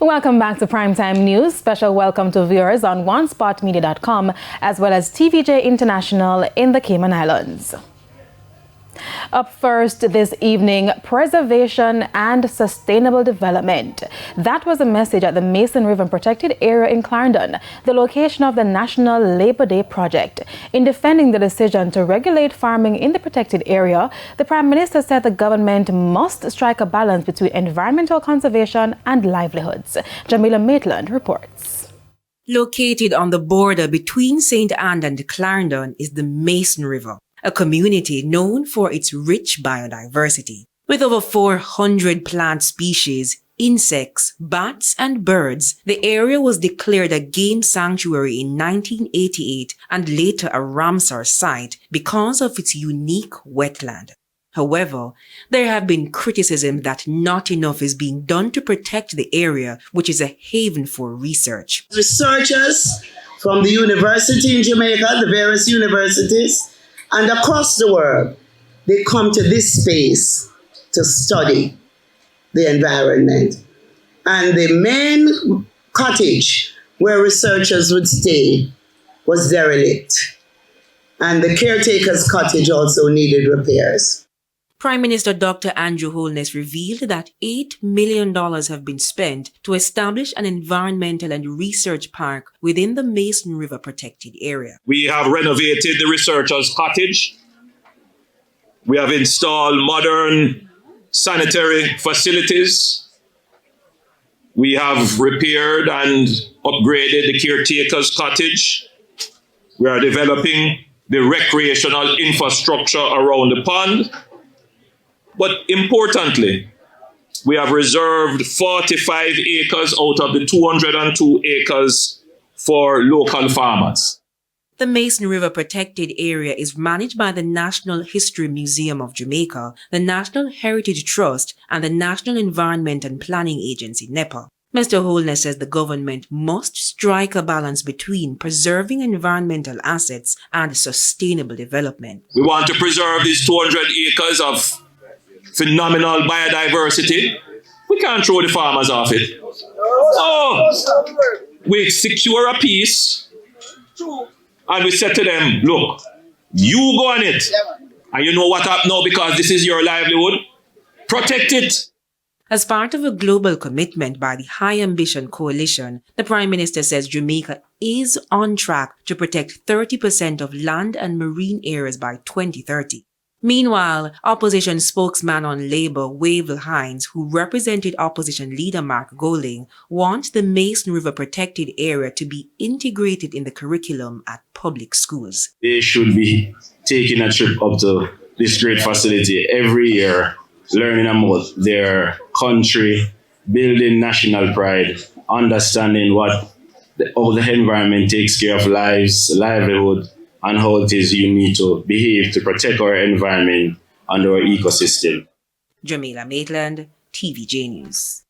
Welcome back to Primetime News. Special welcome to viewers on onespotmedia.com as well as TVJ International in the Cayman Islands. Up first this evening, preservation and sustainable development. That was a message at the Mason River Protected Area in Clarendon, the location of the National Labor Day project. In defending the decision to regulate farming in the protected area, the Prime Minister said the government must strike a balance between environmental conservation and livelihoods. Jamila Maitland reports. Located on the border between St. Ann and Clarendon is the Mason River, a community known for its rich biodiversity. With over 400 plant species, insects, bats, and birds, the area was declared a game sanctuary in 1988 and later a Ramsar site because of its unique wetland. However, there have been criticism that not enough is being done to protect the area, which is a haven for research. Researchers from the university in Jamaica, the various universities, and across the world, they come to this space to study the environment. And the main cottage where researchers would stay was derelict. And the caretaker's cottage also needed repairs. Prime Minister Dr. Andrew Holness revealed that $8 million have been spent to establish an environmental and research park within the Mason River Protected Area. We have renovated the researchers' cottage. We have installed modern sanitary facilities. We have repaired and upgraded the caretaker's cottage. We are developing the recreational infrastructure around the pond. But importantly, we have reserved 45 acres out of the 202 acres for local farmers. The Mason River Protected Area is managed by the National History Museum of Jamaica, the National Heritage Trust, and the National Environment and Planning Agency, NEPA. Mr. Holness says the government must strike a balance between preserving environmental assets and sustainable development. We want to preserve these 200 acres of phenomenal biodiversity. We can't throw the farmers off it. So we secure a piece and we said to them, look, you go on it. And you know what happened now because this is your livelihood. Protect it. As part of a global commitment by the High Ambition Coalition, the Prime Minister says Jamaica is on track to protect 30% of land and marine areas by 2030. Meanwhile, opposition spokesman on Labour, Wavell Hines, who represented opposition leader Mark Golding, wants the Mason River Protected Area to be integrated in the curriculum at public schools. They should be taking a trip up to this great facility every year, learning about their country, building national pride, understanding how the environment takes care of lives, livelihood, and how it is you need to behave to protect our environment and our ecosystem. Jamila Maitland, TVJ News.